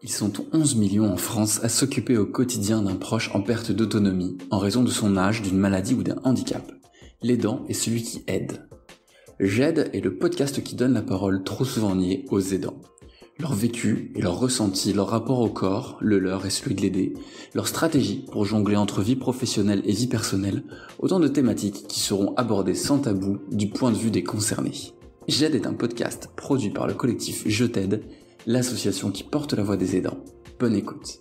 Ils sont 11 millions en France à s'occuper au quotidien d'un proche en perte d'autonomie en raison de son âge, d'une maladie ou d'un handicap. L'aidant est celui qui aide. J'aide est le podcast qui donne la parole trop souvent niée aux aidants. Leur vécu et leur ressenti, leur rapport au corps, le leur et celui de l'aider, leur stratégie pour jongler entre vie professionnelle et vie personnelle, autant de thématiques qui seront abordées sans tabou du point de vue des concernés. J'aide est un podcast produit par le collectif Je t'aide, l'association qui porte la voix des aidants. Bonne écoute.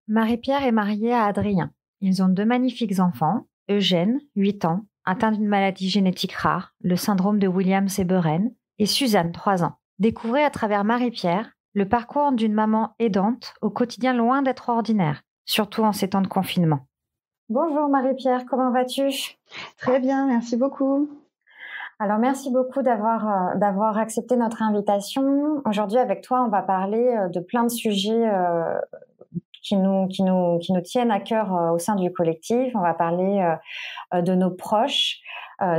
Marie-Pierre est mariée à Adrien. Ils ont 2 magnifiques enfants, Eugène, 8 ans, atteint d'une maladie génétique rare, le syndrome de Williams-Eberen, et Suzanne, 3 ans. Découvrez à travers Marie-Pierre le parcours d'une maman aidante au quotidien loin d'être ordinaire, surtout en ces temps de confinement. Bonjour Marie-Pierre, comment vas-tu ? Très bien, merci beaucoup. Alors merci beaucoup d'avoir accepté notre invitation. Aujourd'hui avec toi, on va parler de plein de sujets qui nous tiennent à cœur au sein du collectif. On va parler de nos proches,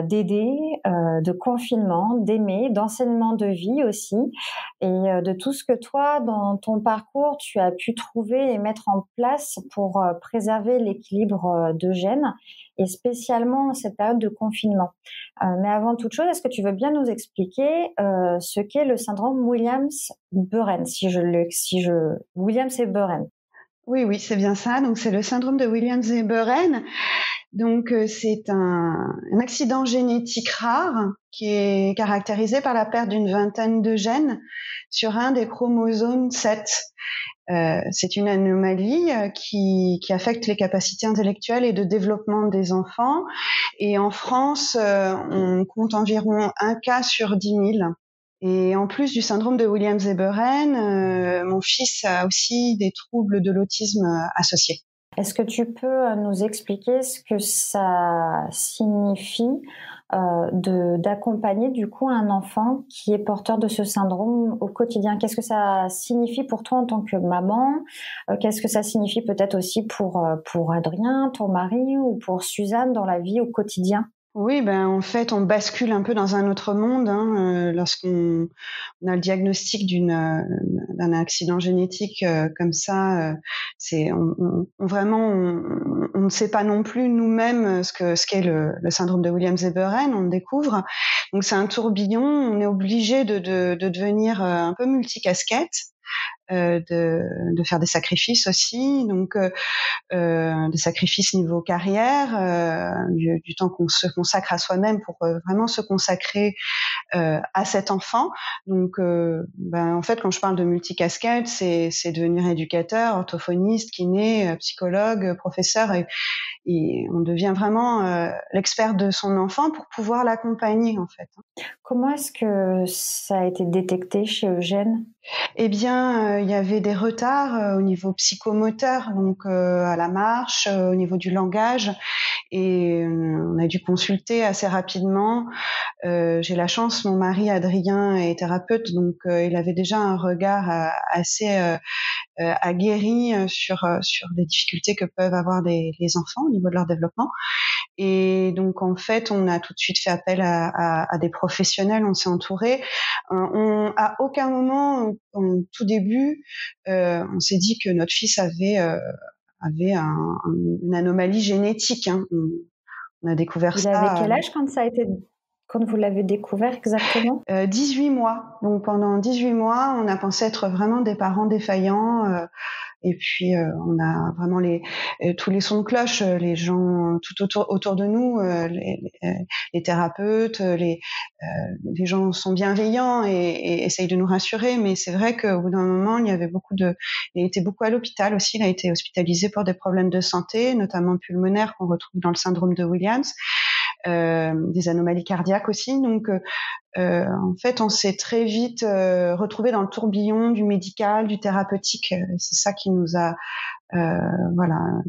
d'aider, de confinement, d'aimer, d'enseignement de vie aussi, et de tout ce que toi, dans ton parcours, tu as pu trouver et mettre en place pour préserver l'équilibre d'Eugène, et spécialement en cette période de confinement. Mais avant toute chose, est-ce que tu veux bien nous expliquer ce qu'est le syndrome Williams-Eberen, Williams-Eberen? Oui, c'est bien ça. Donc, c'est le syndrome de Williams-Eberen. Donc, c'est un accident génétique rare qui est caractérisé par la perte d'une vingtaine de gènes sur un des chromosomes 7. C'est une anomalie qui affecte les capacités intellectuelles et de développement des enfants. Et en France, on compte environ 1 cas sur 10 000. Et en plus du syndrome de Williams-Eberen, mon fils a aussi des troubles de l'autisme associés. Est-ce que tu peux nous expliquer ce que ça signifie d'accompagner du coup un enfant qui est porteur de ce syndrome au quotidien? Qu'est-ce que ça signifie pour toi en tant que maman? Qu'est-ce que ça signifie peut-être aussi pour Adrien, ton mari, ou pour Suzanne dans la vie au quotidien? Oui, en fait, on bascule un peu dans un autre monde lorsqu'on a le diagnostic d'un accident génétique comme ça. On ne sait pas non plus nous-mêmes ce qu'est le syndrome de Williams-Eberen. On le découvre. Donc c'est un tourbillon. On est obligé de devenir un peu multicasquette. De faire des sacrifices aussi, donc des sacrifices niveau carrière, du temps qu'on se consacre à soi-même pour vraiment se consacrer à cet enfant. Donc en fait, quand je parle de multicasquette, c'est devenir éducateur, orthophoniste, kiné, psychologue, professeur, et on devient vraiment l'expert de son enfant pour pouvoir l'accompagner en fait. Comment est-ce que ça a été détecté chez Eugène ? Eh bien, il y avait des retards au niveau psychomoteur, donc à la marche, au niveau du langage, et on a dû consulter assez rapidement. J'ai la chance, mon mari Adrien est thérapeute, donc il avait déjà un regard assez aguerri sur les difficultés que peuvent avoir les enfants au niveau de leur développement. Et donc en fait, on a tout de suite fait appel à des professionnels, on s'est entouré. À aucun moment, au tout début, on s'est dit que notre fils avait une anomalie génétique. On a découvert ça. Il avait quel âge quand vous l'avez découvert exactement ? 18 mois. Donc pendant 18 mois, on a pensé être vraiment des parents défaillants. Et puis on a vraiment tous les sons de cloche, les gens tout autour de nous, les thérapeutes, les gens sont bienveillants et essayent de nous rassurer, mais c'est vrai qu'au bout d'un moment, il était beaucoup à l'hôpital aussi. Il a été hospitalisé pour des problèmes de santé, notamment pulmonaires qu'on retrouve dans le syndrome de Williams. Des anomalies cardiaques aussi. Donc, en fait, on s'est très vite retrouvé dans le tourbillon du médical, du thérapeutique. C'est ça qui nous a,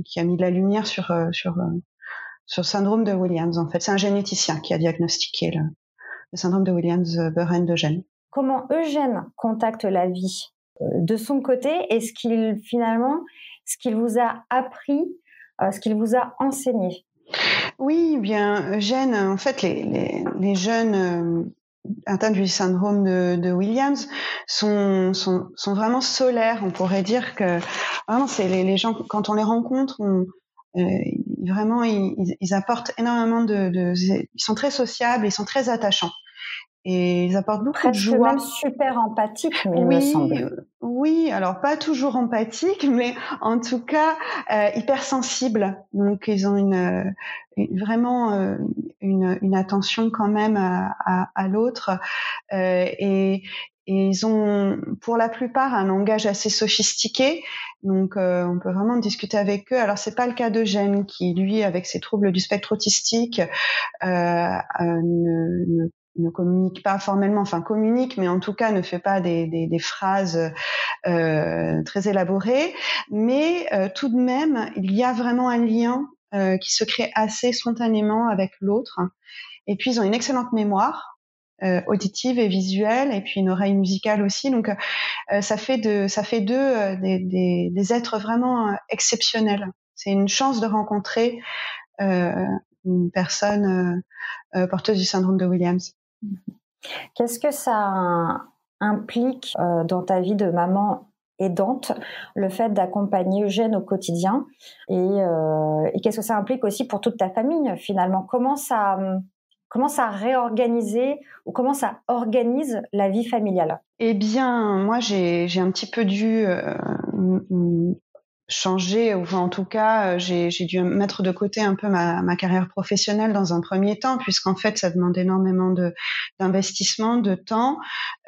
qui a mis de la lumière sur le syndrome de Williams. En fait, c'est un généticien qui a diagnostiqué le syndrome de Williams-Eberen d'Eugène. Comment Eugène contacte la vie de son côté, et ce qu'il vous a appris, ce qu'il vous a enseigné? Oui, bien Eugène, en fait, les jeunes atteints du syndrome de Williams sont vraiment solaires. On pourrait dire que vraiment c'est les gens, quand on les rencontre, vraiment ils apportent énormément ils sont très sociables, ils sont très attachants. Et ils apportent beaucoup de joie. Presque même super empathiques, mais il me semble. Oui, alors pas toujours empathiques, mais en tout cas hypersensibles. Donc ils ont vraiment une attention quand même à l'autre. Et ils ont pour la plupart un langage assez sophistiqué. Donc on peut vraiment discuter avec eux. Alors c'est pas le cas d'Eugène qui, lui, avec ses troubles du spectre autistique, ne communique pas formellement, enfin communique, mais en tout cas ne fait pas des phrases très élaborées. Mais tout de même, il y a vraiment un lien qui se crée assez spontanément avec l'autre. Et puis ils ont une excellente mémoire auditive et visuelle, et puis une oreille musicale aussi. Donc ça fait d'eux des êtres vraiment exceptionnels. C'est une chance de rencontrer une personne porteuse du syndrome de Williams. Qu'est-ce que ça implique dans ta vie de maman aidante, le fait d'accompagner Eugène au quotidien, et qu'est-ce que ça implique aussi pour toute ta famille finalement? Comment ça réorganiser ou comment ça organise la vie familiale? Eh bien, moi j'ai un petit peu dû changer, ou en tout cas j'ai dû mettre de côté un peu ma carrière professionnelle dans un premier temps, puisqu'en fait ça demande énormément d'investissement, de temps.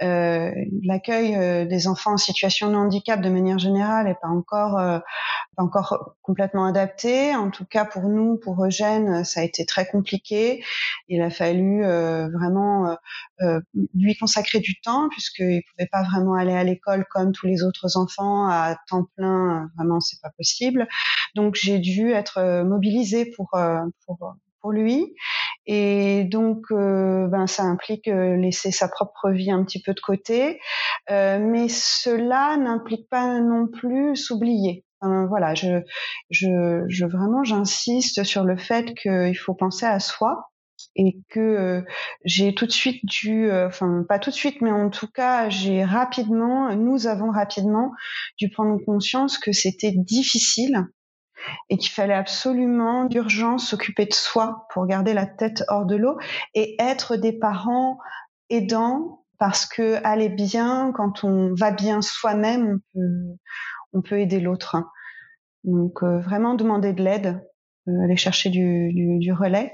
L'accueil des enfants en situation de handicap de manière générale n'est pas encore complètement adapté. En tout cas pour nous, pour Eugène, ça a été très compliqué. Il a fallu vraiment lui consacrer du temps, puisqu'il pouvait pas vraiment aller à l'école comme tous les autres enfants à temps plein. Vraiment, c'est pas possible. Donc j'ai dû être mobilisée pour lui. Et donc, ça implique laisser sa propre vie un petit peu de côté, mais cela n'implique pas non plus s'oublier. Voilà, vraiment j'insiste sur le fait qu'il faut penser à soi, et que j'ai tout de suite pas tout de suite, mais en tout cas nous avons rapidement dû prendre conscience que c'était difficile et qu'il fallait absolument d'urgence s'occuper de soi pour garder la tête hors de l'eau et être des parents aidants, parce que aller bien, quand on va bien soi-même, on peut aider l'autre. Donc vraiment demander de l'aide, aller chercher du relais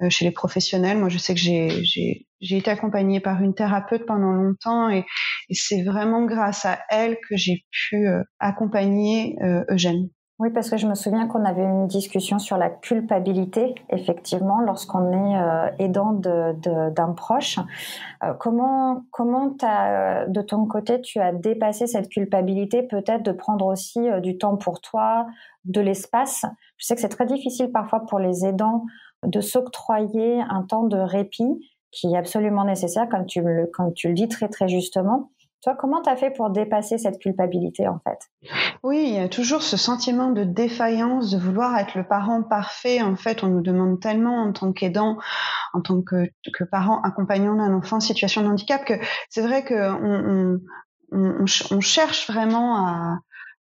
chez les professionnels. Moi je sais que j'ai été accompagnée par une thérapeute pendant longtemps, et c'est vraiment grâce à elle que j'ai pu accompagner Eugène. Oui, parce que je me souviens qu'on avait une discussion sur la culpabilité, effectivement, lorsqu'on est aidant d'un proche. Comment de ton côté, tu as dépassé cette culpabilité, peut-être de prendre aussi du temps pour toi, de l'espace? Je sais que c'est très difficile parfois pour les aidants de s'octroyer un temps de répit qui est absolument nécessaire, comme tu le dis très, très justement. Toi, comment tu as fait pour dépasser cette culpabilité, en fait? Oui, il y a toujours ce sentiment de défaillance, de vouloir être le parent parfait. En fait, on nous demande tellement en tant qu'aidant, en tant que parent accompagnant d'un enfant en situation de handicap, que c'est vrai que on cherche vraiment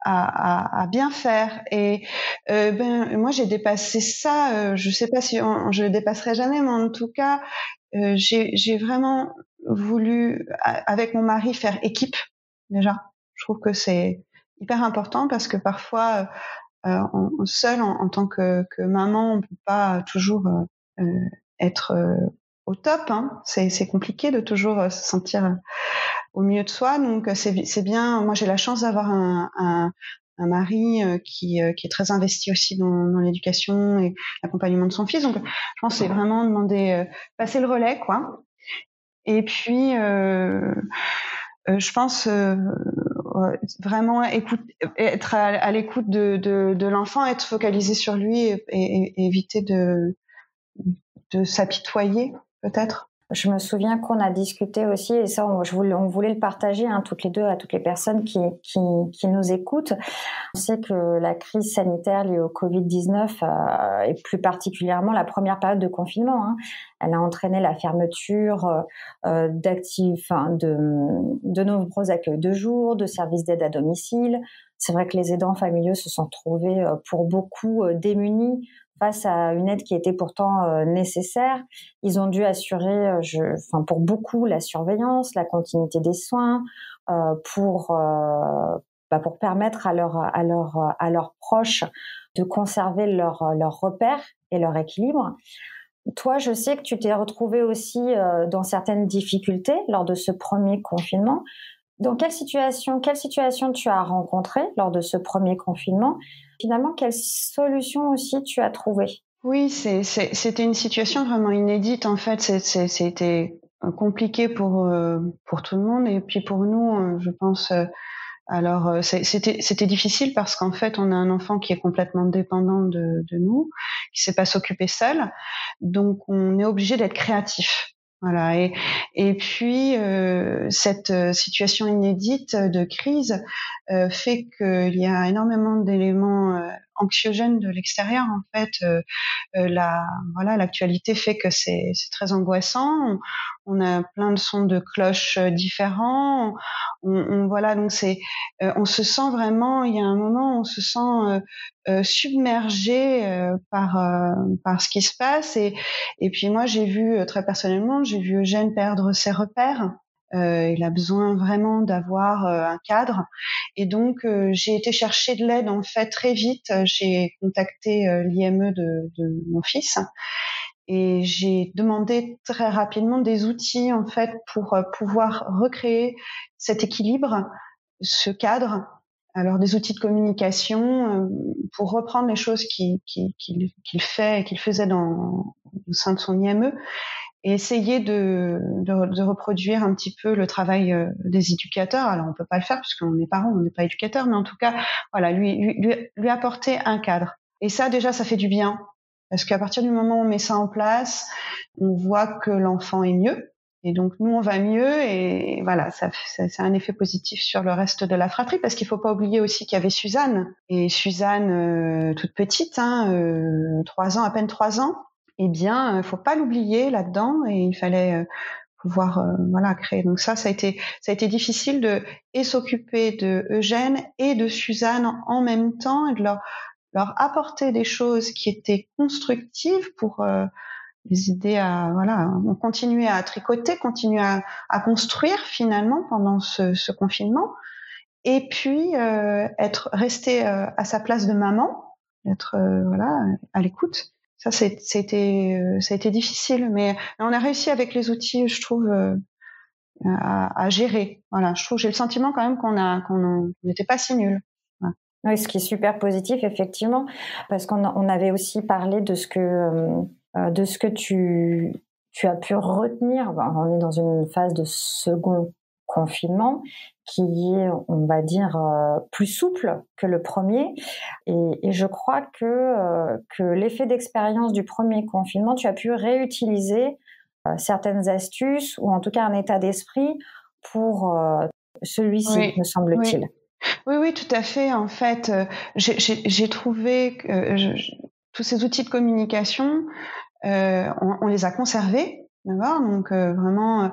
à bien faire. Et moi, j'ai dépassé ça. Je sais pas si je le dépasserai jamais, mais en tout cas, j'ai vraiment voulu, avec mon mari, faire équipe déjà. Je trouve que c'est hyper important, parce que parfois, seule en tant que maman, on peut pas toujours être au top. Hein. C'est compliqué de toujours se sentir au mieux de soi. Donc c'est bien. Moi, j'ai la chance d'avoir un mari qui est très investi aussi dans l'éducation et l'accompagnement de son fils. Donc je pense que c'est vraiment demander passer le relais, quoi. Et puis je pense vraiment être à l'écoute de l'enfant, être focalisé sur lui, et éviter de s'apitoyer, peut-être. Je me souviens qu'on a discuté aussi, et ça, on voulait le partager toutes les deux à toutes les personnes qui nous écoutent. On sait que la crise sanitaire liée au Covid-19 et plus particulièrement la première période de confinement, elle a entraîné la fermeture de nombreux accueils de jour, de services d'aide à domicile. C'est vrai que les aidants familiaux se sont trouvés pour beaucoup démunis face à une aide qui était pourtant nécessaire. Ils ont dû assurer, pour beaucoup, la surveillance, la continuité des soins, pour permettre à leurs proches de conserver leur repère et leur équilibre. Toi, je sais que tu t'es retrouvée aussi dans certaines difficultés lors de ce premier confinement. Dans quelle situation tu as rencontré lors de ce premier confinement? Finalement, quelle solution aussi tu as trouvé? Oui, c'était une situation vraiment inédite. En fait, c'était compliqué pour tout le monde et puis pour nous, je pense. Alors, c'était difficile parce qu'en fait, on a un enfant qui est complètement dépendant de nous, qui sait pas s'occuper seul, donc on est obligé d'être créatif. Voilà. Et puis cette situation inédite de crise fait qu'il y a énormément d'éléments anxiogènes de l'extérieur. En fait, l'actualité fait que c'est très angoissant. On a plein de sons de cloches différents. Donc on se sent vraiment. Il y a un moment, on se sent submergé par ce qui se passe. Et puis moi, j'ai vu très personnellement, j'ai vu Eugène perdre ses repères. Il a besoin vraiment d'avoir un cadre. Et donc, j'ai été chercher de l'aide en fait très vite. J'ai contacté l'IME de mon fils et j'ai demandé très rapidement des outils en fait pour pouvoir recréer cet équilibre, ce cadre. Alors des outils de communication pour reprendre les choses qu'il faisait au sein de son IME et essayer de reproduire un petit peu le travail des éducateurs. Alors on peut pas le faire puisqu'on est parents, on n'est pas éducateurs, mais en tout cas, voilà, lui apporter un cadre. Et ça déjà, ça fait du bien parce qu'à partir du moment où on met ça en place, on voit que l'enfant est mieux. Et donc nous on va mieux et voilà, ça a un effet positif sur le reste de la fratrie parce qu'il faut pas oublier aussi qu'il y avait Suzanne et Suzanne toute petite, 3 ans, à peine 3 ans. Eh bien, faut pas l'oublier là-dedans et il fallait pouvoir créer. Donc ça a été difficile de s'occuper de Eugène et de Suzanne en même temps et de leur apporter des choses qui étaient constructives pour les aider à continuer à tricoter, continuer à construire finalement pendant ce confinement et puis rester à sa place de maman, être à l'écoute. Ça a été difficile, mais on a réussi avec les outils, je trouve, à gérer. Voilà, je trouve, j'ai le sentiment quand même qu'on n'était pas si nuls. Voilà. Oui, ce qui est super positif, effectivement, parce qu'on avait aussi parlé de ce que tu as pu retenir. On est dans une phase de second confinement qui est, on va dire, plus souple que le premier. Et je crois que l'effet d'expérience du premier confinement, tu as pu réutiliser certaines astuces ou en tout cas un état d'esprit pour celui-ci, oui, me semble-t-il. Oui. Oui, tout à fait. En fait, j'ai trouvé que tous ces outils de communication, on les a conservés, d'accord. Donc vraiment,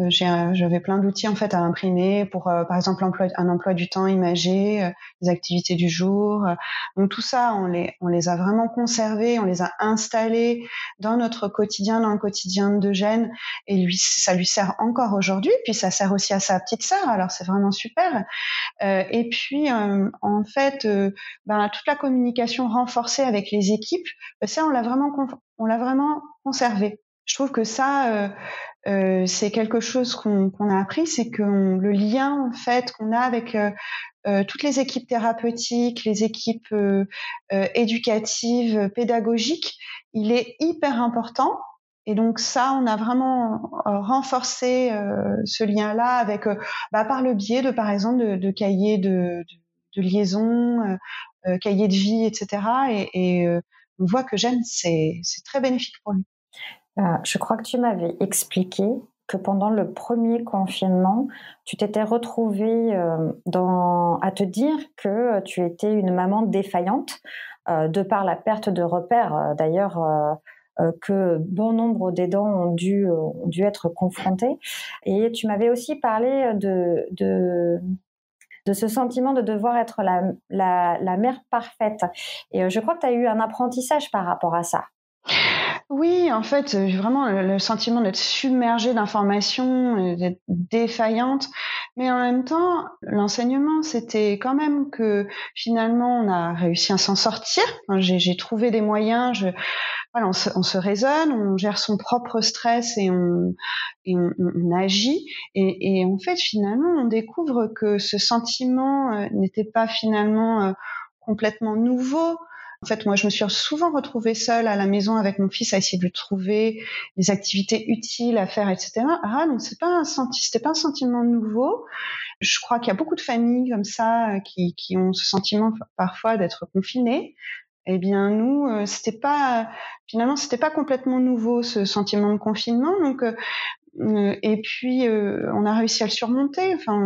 j'avais plein d'outils en fait à imprimer pour, par exemple, un emploi du temps imagé, les activités du jour. Donc tout ça, on les a vraiment conservés, on les a installés dans notre quotidien, dans le quotidien d'Eugène, et ça lui sert encore aujourd'hui. Puis ça sert aussi à sa petite sœur. Alors c'est vraiment super. Et puis en fait, toute la communication renforcée avec les équipes, ça on l'a vraiment conservé. Je trouve que ça, c'est quelque chose qu'on a appris, c'est que le lien en fait qu'on a avec toutes les équipes thérapeutiques, les équipes éducatives, pédagogiques, il est hyper important. Et donc ça, on a vraiment renforcé ce lien-là avec, par le biais de, par exemple, de cahiers de liaison, cahiers de vie, etc. Et on voit que Jeanne, c'est très bénéfique pour lui. Je crois que tu m'avais expliqué que pendant le premier confinement, tu t'étais retrouvée à te dire que tu étais une maman défaillante, de par la perte de repères, d'ailleurs, que bon nombre d'aidants ont dû être confrontés. Et tu m'avais aussi parlé de ce sentiment de devoir être la mère parfaite. Et je crois que tu as eu un apprentissage par rapport à ça. Oui, en fait, vraiment le sentiment d'être submergée d'informations et d'être défaillante. Mais en même temps, l'enseignement, c'était quand même que finalement, on a réussi à s'en sortir. Enfin, j'ai trouvé des moyens. Voilà, on se raisonne, on gère son propre stress et on agit. Et en fait, finalement, on découvre que ce sentiment n'était pas finalement complètement nouveau. En fait, moi, je me suis souvent retrouvée seule à la maison avec mon fils à essayer de lui trouver des activités utiles à faire, etc. Ah, donc c'était pas un sentiment nouveau. Je crois qu'il y a beaucoup de familles comme ça qui ont ce sentiment parfois d'être confinées. Eh bien, nous, c'était pas complètement nouveau ce sentiment de confinement. Donc, et puis on a réussi à le surmonter. Enfin,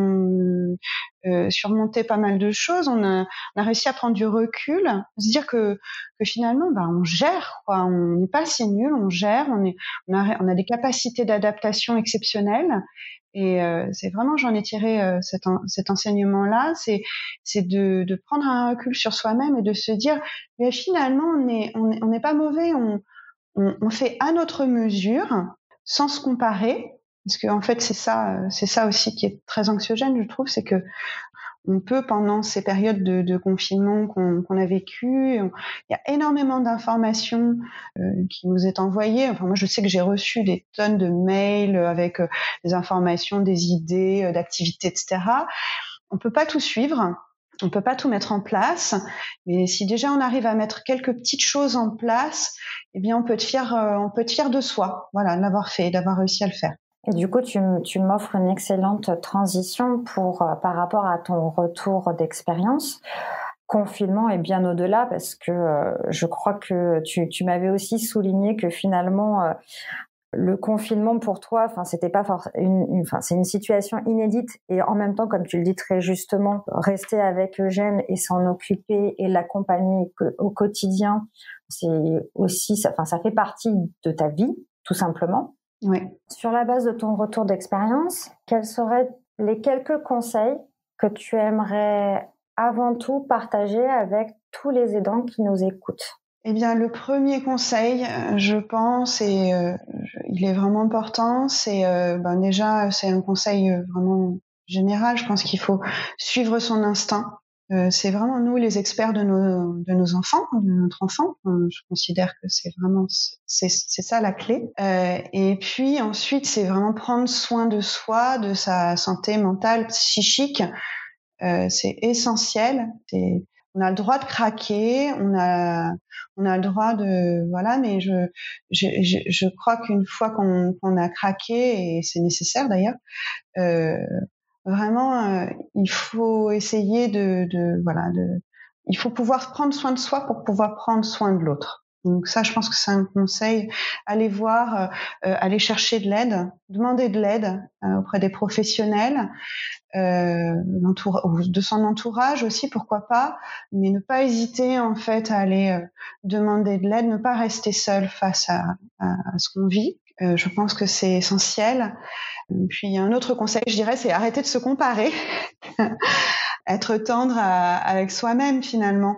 surmonter pas mal de choses. On a réussi à prendre du recul, se dire que finalement, on gère, quoi. On n'est pas si nul, on gère. On a des capacités d'adaptation exceptionnelles. Et c'est vraiment, j'en ai tiré cet enseignement-là, c'est de prendre un recul sur soi-même et de se dire, mais finalement, on n'est pas mauvais. On fait à notre mesure, sans se comparer, parce que en fait c'est ça aussi qui est très anxiogène, je trouve, c'est que on peut, pendant ces périodes de confinement qu'on a vécues, il y a énormément d'informations qui nous est envoyées. Enfin, moi, je sais que j'ai reçu des tonnes de mails avec des informations, des idées, d'activités, etc. On peut pas tout suivre. On peut pas tout mettre en place, mais si déjà on arrive à mettre quelques petites choses en place, eh bien on peut être fier de soi, voilà, de l'avoir fait, d'avoir réussi à le faire. Et du coup, tu m'offres une excellente transition par rapport à ton retour d'expérience. Confinement et bien au-delà, parce que je crois que tu m'avais aussi souligné que finalement, le confinement pour toi, c'était pas c'est une situation inédite et en même temps, comme tu le dis très justement, rester avec Eugène et s'en occuper et l'accompagner au quotidien, c'est aussi, ça fait partie de ta vie, tout simplement. Oui. Sur la base de ton retour d'expérience, quels seraient les quelques conseils que tu aimerais avant tout partager avec tous les aidants qui nous écoutent? Eh bien, le premier conseil, je pense, et il est vraiment important, c'est déjà, c'est un conseil vraiment général. Je pense qu'il faut suivre son instinct. C'est vraiment nous les experts de nos enfants, de notre enfant. Je considère que c'est ça la clé. Et puis ensuite, c'est vraiment prendre soin de soi, de sa santé mentale, psychique. C'est essentiel. On a le droit de craquer, on a le droit de, voilà, mais je crois qu'une fois qu'on a craqué, et c'est nécessaire d'ailleurs, vraiment, il faut essayer il faut pouvoir prendre soin de soi pour pouvoir prendre soin de l'autre. Donc ça, je pense que c'est un conseil. Aller voir, aller chercher de l'aide, demander de l'aide auprès des professionnels, de son entourage aussi, pourquoi pas, mais ne pas hésiter en fait à aller demander de l'aide, ne pas rester seul face à ce qu'on vit. Je pense que c'est essentiel. Et puis un autre conseil, je dirais, c'est arrêter de se comparer, être tendre avec soi-même finalement.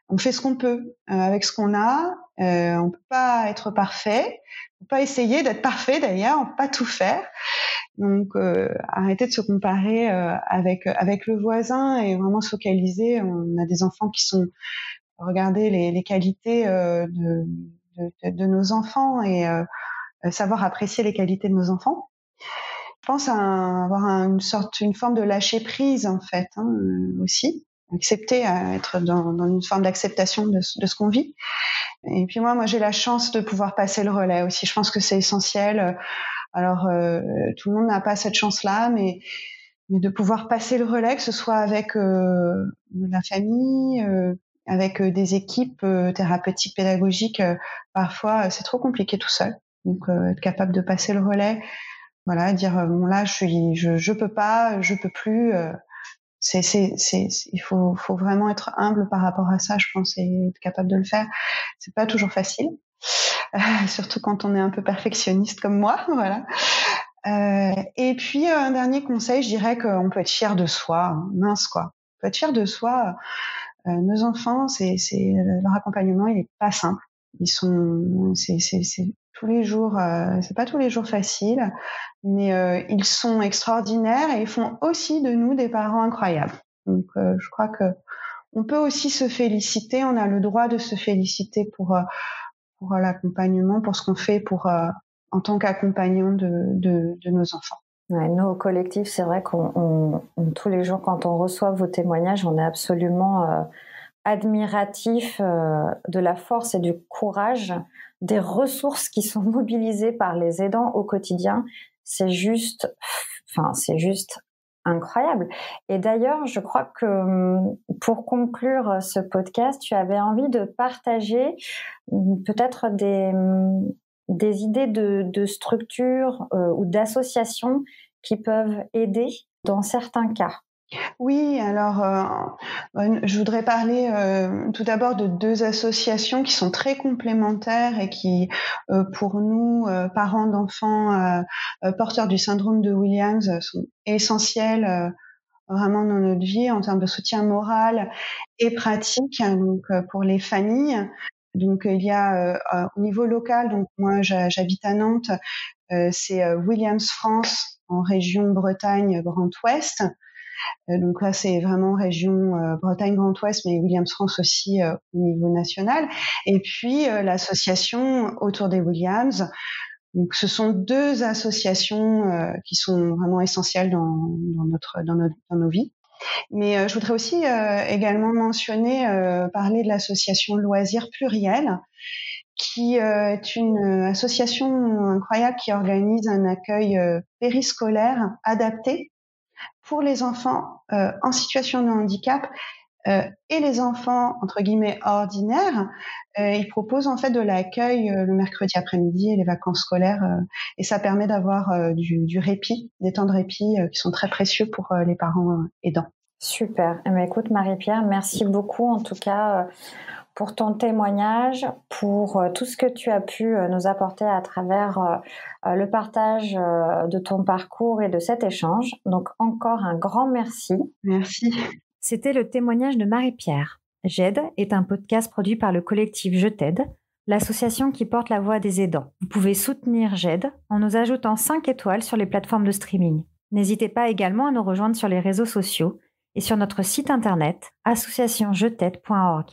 On fait ce qu'on peut avec ce qu'on a. On peut pas être parfait, on peut pas essayer d'être parfait d'ailleurs, on peut pas tout faire. Donc arrêter de se comparer avec le voisin et vraiment se focaliser. On a des enfants qui sont, regardez les qualités de nos enfants et savoir apprécier les qualités de nos enfants. Je pense à avoir une forme de lâcher prise en fait, aussi. Accepter, être dans une forme d'acceptation de ce qu'on vit. Et puis moi j'ai la chance de pouvoir passer le relais aussi. Je pense que c'est essentiel. Alors tout le monde n'a pas cette chance-là, mais de pouvoir passer le relais, que ce soit avec la famille, avec des équipes thérapeutiques, pédagogiques, parfois c'est trop compliqué tout seul. Donc être capable de passer le relais, voilà, dire bon là je peux pas, je peux plus. Il faut vraiment être humble par rapport à ça, je pense, et être capable de le faire. C'est pas toujours facile, surtout quand on est un peu perfectionniste comme moi, voilà. Et puis un dernier conseil, je dirais qu'on peut être fier de soi, mince quoi. On peut être fier de soi. Nos enfants, leur accompagnement, il est pas simple. C'est tous les jours, c'est pas tous les jours facile, mais ils sont extraordinaires et ils font aussi de nous des parents incroyables. Donc, je crois que on peut aussi se féliciter. On a le droit de se féliciter pour l'accompagnement, pour ce qu'on fait en tant qu'accompagnant de nos enfants. Ouais, nous, au collectif, c'est vrai qu'on tous les jours, quand on reçoit vos témoignages, on est absolument admiratif de la force et du courage, des ressources qui sont mobilisées par les aidants au quotidien. C'est juste incroyable. Et d'ailleurs, je crois que pour conclure ce podcast, tu avais envie de partager peut-être des idées de structures ou d'associations qui peuvent aider dans certains cas. Oui, alors je voudrais parler tout d'abord de 2 associations qui sont très complémentaires et qui, pour nous, parents d'enfants porteurs du syndrome de Williams, sont essentielles vraiment dans notre vie en termes de soutien moral et pratique, donc pour les familles. Donc il y a au niveau local, donc moi j'habite à Nantes, c'est Williams France en région Bretagne Grand Ouest. Donc là, c'est vraiment région Bretagne Grand Ouest, mais Williams France aussi au niveau national. Et puis l'association autour des Williams. Donc ce sont 2 associations qui sont vraiment essentielles dans nos vies. Mais je voudrais aussi également mentionner, parler de l'association Loisirs Pluriels, qui est une association incroyable qui organise un accueil périscolaire adapté pour les enfants en situation de handicap et les enfants entre guillemets ordinaires. Ils proposent en fait de l'accueil le mercredi après-midi et les vacances scolaires et ça permet d'avoir du répit, des temps de répit qui sont très précieux pour les parents aidants. Super. Eh bien, écoute Marie-Pierre, merci beaucoup en tout cas pour ton témoignage, pour tout ce que tu as pu nous apporter à travers le partage de ton parcours et de cet échange. Donc encore un grand merci. Merci. C'était le témoignage de Marie-Pierre. J'AIDE est un podcast produit par le collectif Je t'aide, l'association qui porte la voix des aidants. Vous pouvez soutenir J'AIDE en nous ajoutant 5 étoiles sur les plateformes de streaming. N'hésitez pas également à nous rejoindre sur les réseaux sociaux et sur notre site internet associationjet'aide.org.